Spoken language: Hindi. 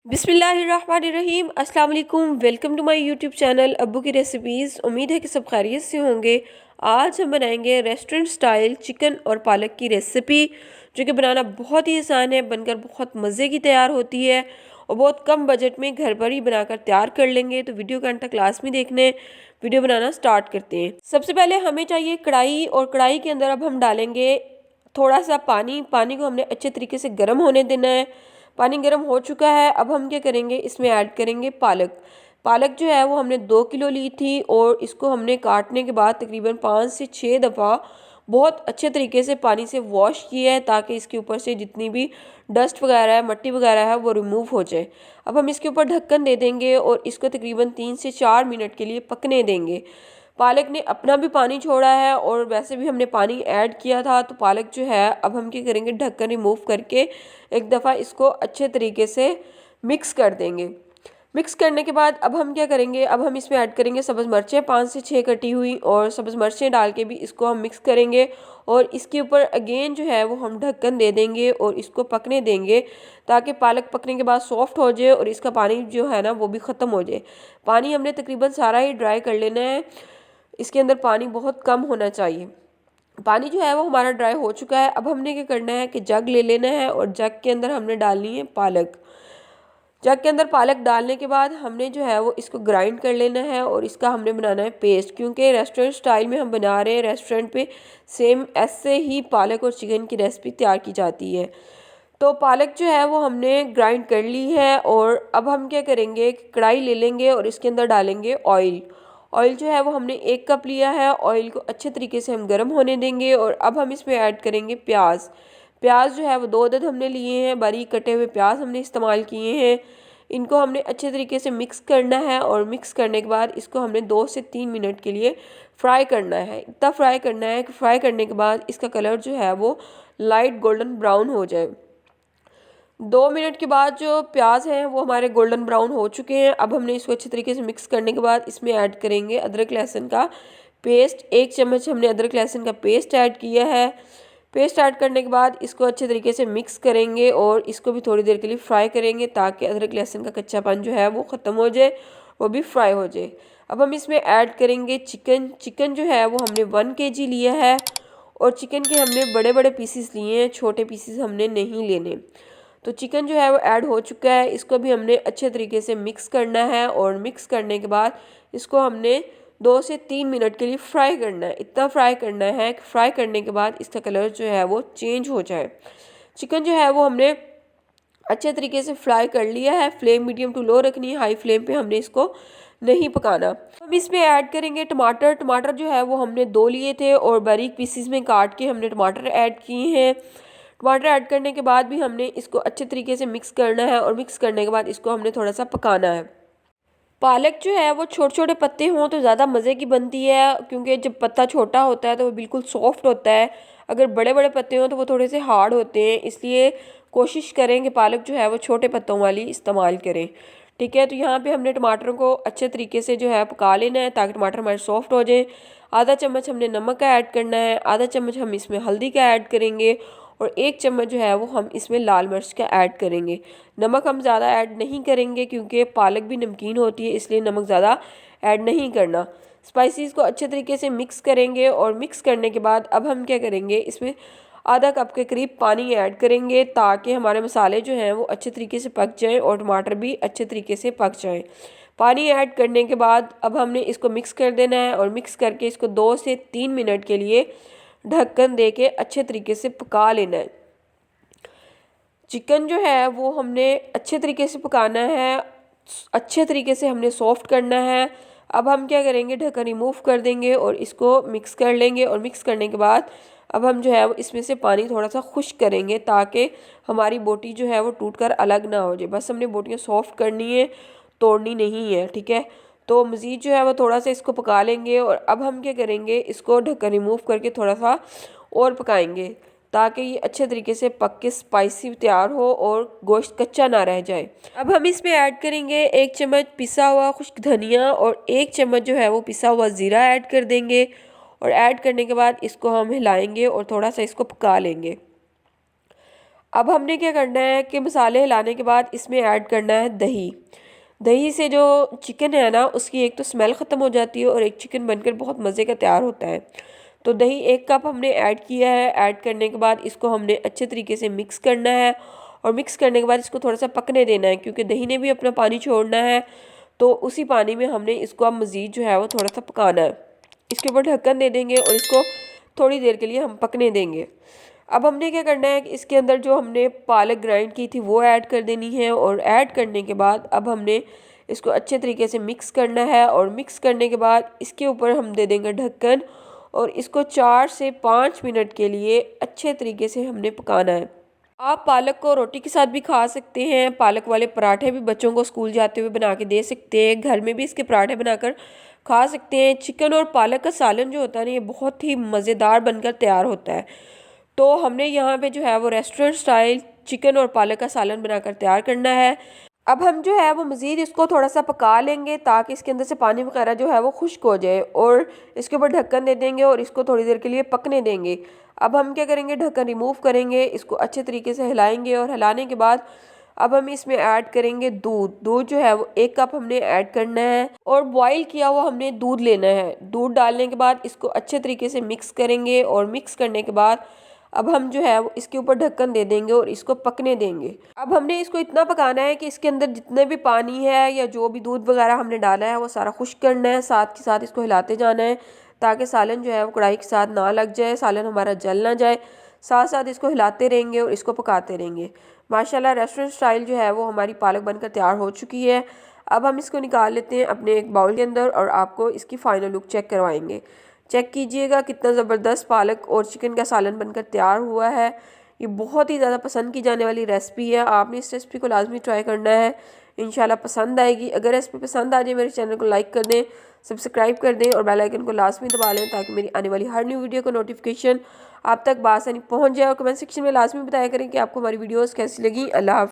बिस्मिल्लाहिर्रहमानिर्रहीम अस्सलाम वालेकुम। Welcome to my YouTube channel अब्बू की रेसिपीज़। उम्मीद है कि सब खैरियत से होंगे। आज हम बनाएंगे रेस्टोरेंट स्टाइल चिकन और पालक की रेसिपी, जो कि बनाना बहुत ही आसान है, बनकर बहुत मज़े की तैयार होती है और बहुत कम बजट में घर पर ही बनाकर तैयार कर लेंगे। तो वीडियो का अंत तक क्लास में देखने। वीडियो बनाना स्टार्ट करते हैं। सबसे पहले हमें चाहिए कढ़ाई, और कढ़ाई के अंदर अब हम डालेंगे थोड़ा सा पानी। पानी को हमने अच्छे तरीके से गर्म होने देना है। पानी गर्म हो चुका है। अब हम क्या करेंगे, इसमें ऐड करेंगे पालक। पालक जो है वो हमने 2 किलो ली थी, और इसको हमने काटने के बाद तकरीबन 5 से 6 दफ़ा बहुत अच्छे तरीके से पानी से वॉश किया है, ताकि इसके ऊपर से जितनी भी डस्ट वगैरह है, मट्टी वगैरह है, वो रिमूव हो जाए। अब हम इसके ऊपर ढक्कन दे देंगे और इसको तकरीबन 3 से 4 मिनट के लिए पकने देंगे। पालक ने अपना भी पानी छोड़ा है और वैसे भी हमने पानी ऐड किया था, तो पालक जो है अब हम क्या करेंगे, ढक्कन रिमूव करके एक दफ़ा इसको अच्छे तरीके से मिक्स कर देंगे। मिक्स करने के बाद अब हम क्या करेंगे, अब हम इसमें ऐड करेंगे सब्ज़ मिर्चें 5 से 6 कटी हुई, और सब्ज़ मिर्चें डाल के भी इसको हम मिक्स करेंगे। और इसके ऊपर अगेन जो है वो हम ढक्कन दे देंगे और इसको पकने देंगे, ताकि पालक पकने के बाद सॉफ्ट हो जाए और इसका पानी जो है ना वो भी ख़त्म हो जाए। पानी हमने तकरीबन सारा ही ड्राई कर लेना है। इसके अंदर पानी बहुत कम होना चाहिए। पानी जो है वो हमारा ड्राई हो चुका है। अब हमने क्या करना है कि जग ले लेना है, और जग के अंदर हमने डालनी है पालक। जग के अंदर पालक डालने के बाद हमने जो है वो इसको ग्राइंड कर लेना है, और इसका हमने बनाना है पेस्ट, क्योंकि रेस्टोरेंट स्टाइल में हम बना रहे हैं। रेस्टोरेंट पे सेम ऐसे ही पालक और चिकन की रेसिपी तैयार की जाती है। तो पालक जो है वो हमने ग्राइंड कर ली है, और अब हम क्या करेंगे, कढ़ाई ले लेंगे और इसके अंदर डालेंगे ऑयल। ऑयल जो है वो हमने 1 कप लिया है। ऑयल को अच्छे तरीके से हम गर्म होने देंगे, और अब हम इसमें ऐड करेंगे प्याज। प्याज जो है वो 2 अदद हमने लिए हैं। बारीक कटे हुए प्याज हमने इस्तेमाल किए हैं। इनको हमने अच्छे तरीके से मिक्स करना है, और मिक्स करने के बाद इसको हमने 2 से 3 मिनट के लिए फ्राई करना है। इतना फ्राई करना है कि फ्राई करने के बाद इसका कलर जो है वो लाइट गोल्डन ब्राउन हो जाए। 2 मिनट के बाद जो प्याज हैं वो हमारे गोल्डन ब्राउन हो चुके हैं। अब हमने इसको अच्छे तरीके से मिक्स करने के बाद इसमें ऐड करेंगे अदरक लहसुन का पेस्ट। 1 चम्मच हमने अदरक लहसुन का पेस्ट ऐड किया है। पेस्ट ऐड करने के बाद इसको अच्छे तरीके से मिक्स करेंगे, और इसको भी थोड़ी देर के लिए फ्राई करेंगे, ताकि अदरक लहसुन का कच्चापन जो है वो ख़त्म हो जाए, वो भी फ्राई हो जाए। अब हम इसमें ऐड करेंगे चिकन। चिकन जो है वो हमने 1 kg लिया है, और चिकन के हमने बड़े बड़े पीसीस लिए हैं, छोटे पीसीस हमने नहीं लेने। तो चिकन जो है वो ऐड हो चुका है। इसको भी हमने अच्छे तरीके से मिक्स करना है, और मिक्स करने के बाद इसको हमने 2 से 3 मिनट के लिए फ्राई करना है। इतना फ्राई करना है कि फ्राई करने के बाद इसका कलर जो है वो चेंज हो जाए। चिकन जो है वो हमने अच्छे तरीके से फ्राई कर लिया है। फ्लेम मीडियम टू लो रखनी है, हाई फ्लेम पे हमने इसको नहीं पकाना। हम इसमें ऐड करेंगे टमाटर। टमाटर जो है वो हमने 2 लिए थे, और बारीक पीसीज में काट के हमने टमाटर ऐड किए हैं। टमाटर ऐड करने के बाद भी हमने इसको अच्छे तरीके से मिक्स करना है, और मिक्स करने के बाद इसको हमने थोड़ा सा पकाना है। पालक जो है वो छोटे छोटे पत्ते हों तो ज़्यादा मज़े की बनती है, क्योंकि जब पत्ता छोटा होता है तो वो बिल्कुल सॉफ्ट होता है। अगर बड़े बड़े पत्ते हों तो वो थोड़े से हार्ड होते हैं। इसलिए कोशिश करें कि पालक जो है वो छोटे पत्तों वाली इस्तेमाल करें। ठीक है, तो यहाँ पे हमने टमाटर को अच्छे तरीके से जो है पका लेना है, ताकि टमाटर हमारे सॉफ्ट हो जाए। आधा चम्मच हमने नमक का ऐड करना है, आधा चम्मच हम इसमें हल्दी का ऐड करेंगे, और 1 चम्मच जो है वो हम इसमें लाल मिर्च का ऐड करेंगे। नमक हम ज़्यादा ऐड नहीं करेंगे, क्योंकि पालक भी नमकीन होती है, इसलिए नमक ज़्यादा ऐड नहीं करना। स्पाइसेस को अच्छे तरीके से मिक्स करेंगे, और मिक्स करने के बाद अब हम क्या करेंगे, इसमें आधा कप के करीब पानी ऐड करेंगे, ताकि हमारे मसाले जो हैं वो अच्छे तरीके से पक जाएँ और टमाटर भी अच्छे तरीके से पक जाएँ। पानी ऐड करने के बाद अब हमने इसको मिक्स कर देना है, और मिक्स करके इसको 2 से 3 मिनट के लिए ढक्कन दे के अच्छे तरीके से पका लेना है। चिकन जो है वो हमने अच्छे तरीके से पकाना है, अच्छे तरीके से हमने सॉफ्ट करना है। अब हम क्या करेंगे, ढक्कन रिमूव कर देंगे और इसको मिक्स कर लेंगे, और मिक्स करने के बाद अब हम जो है वो इसमें से पानी थोड़ा सा खुश्क करेंगे, ताकि हमारी बोटी जो है वो टूट कर अलग ना हो जाए। बस हमने बोटियाँ सॉफ्ट करनी है, तोड़नी नहीं है। ठीक है, तो मज़ीद जो है वो थोड़ा सा इसको पका लेंगे, और अब हम क्या करेंगे, इसको ढक्कन रिमूव करके थोड़ा सा और पकाएंगे, ताकि ये अच्छे तरीके से पक के स्पाइसी तैयार हो और गोश्त कच्चा ना रह जाए। अब हम इसमें ऐड करेंगे 1 चम्मच पिसा हुआ खुश्क धनिया, और 1 चम्मच जो है वो पिसा हुआ ज़ीरा ऐड कर देंगे, और ऐड करने के बाद इसको हम हिलाएंगे और थोड़ा सा इसको पका लेंगे। अब हमने क्या करना है कि मसाले हिलाने के बाद इसमें ऐड करना है दही। दही से जो चिकन है ना उसकी एक तो स्मेल ख़त्म हो जाती है और एक चिकन बनकर बहुत मज़े का तैयार होता है। तो दही 1 कप हमने ऐड किया है। ऐड करने के बाद इसको हमने अच्छे तरीके से मिक्स करना है और मिक्स करने के बाद इसको थोड़ा सा पकने देना है, क्योंकि दही ने भी अपना पानी छोड़ना है। तो उसी पानी में हमने इसको अब मज़ीद जो है वो थोड़ा सा पकाना है। इसके ऊपर ढक्कन दे देंगे और इसको थोड़ी देर के लिए हम पकने देंगे। अब हमने क्या करना है कि इसके अंदर जो हमने पालक ग्राइंड की थी वो ऐड कर देनी है और ऐड करने के बाद अब हमने इसको अच्छे तरीके से मिक्स करना है और मिक्स करने के बाद इसके ऊपर हम दे देंगे ढक्कन और इसको 4 से 5 मिनट के लिए अच्छे तरीके से हमने पकाना है। आप पालक को रोटी के साथ भी खा सकते हैं, पालक वाले पराठे भी बच्चों को स्कूल जाते हुए बना के दे सकते हैं, घर में भी इसके पराठे बनाकर खा सकते हैं। चिकन और पालक का सालन जो होता है ना ये बहुत ही मज़ेदार बनकर तैयार होता है। तो हमने यहाँ पे जो है वो रेस्टोरेंट स्टाइल चिकन और पालक का सालन बनाकर तैयार करना है। अब हम जो है वो मज़ीद इसको थोड़ा सा पका लेंगे ताकि इसके अंदर से पानी वगैरह जो है वो खुश्क हो जाए और इसके ऊपर ढक्कन दे देंगे और इसको थोड़ी देर के लिए पकने देंगे। अब हम क्या करेंगे, ढक्कन रिमूव करेंगे, इसको अच्छे तरीके से हिलाएंगे और हिलाने के बाद अब हम इसमें ऐड करेंगे दूध। दूध जो है वो 1 कप हमने ऐड करना है और बॉईल किया हुआ हमने दूध लेना है। दूध डालने के बाद इसको अच्छे तरीके से मिक्स करेंगे और मिक्स करने के बाद अब हम जो है वो इसके ऊपर ढक्कन दे देंगे और इसको पकने देंगे। अब हमने इसको इतना पकाना है कि इसके अंदर जितने भी पानी है या जो भी दूध वगैरह हमने डाला है वो सारा खुश्क करना है। साथ के साथ इसको हिलाते जाना है ताकि सालन जो है वो कढ़ाई के साथ ना लग जाए, सालन हमारा जल ना जाए। साथ साथ इसको हिलाते रहेंगे और इसको पकाते रहेंगे। माशाल्लाह रेस्टोरेंट स्टाइल जो है वो हमारी पालक बनकर तैयार हो चुकी है। अब हम इसको निकाल लेते हैं अपने एक बाउल के अंदर और आपको इसकी फ़ाइनल लुक चेक करवाएंगे। चेक कीजिएगा कितना ज़बरदस्त पालक और चिकन का सालन बनकर तैयार हुआ है। ये बहुत ही ज़्यादा पसंद की जाने वाली रेसिपी है। आपने इस रेसिपी को लाजमी ट्राई करना है, इंशाल्लाह पसंद आएगी। अगर रेसिपी पसंद आ जाए मेरे चैनल को लाइक कर दें, सब्सक्राइब कर दें और बेल आइकन को लाजमी दबा लें ताकि मेरी आने वाली हर न्यू वीडियो का नोटिफिकेशन आप तक बआसानी पहुँच जाए। और कमेंट सेक्शन में लाजमी बताया करें कि आपको हमारी वीडियोज़ कैसी लगी। अल्लाह हाफ़िज़।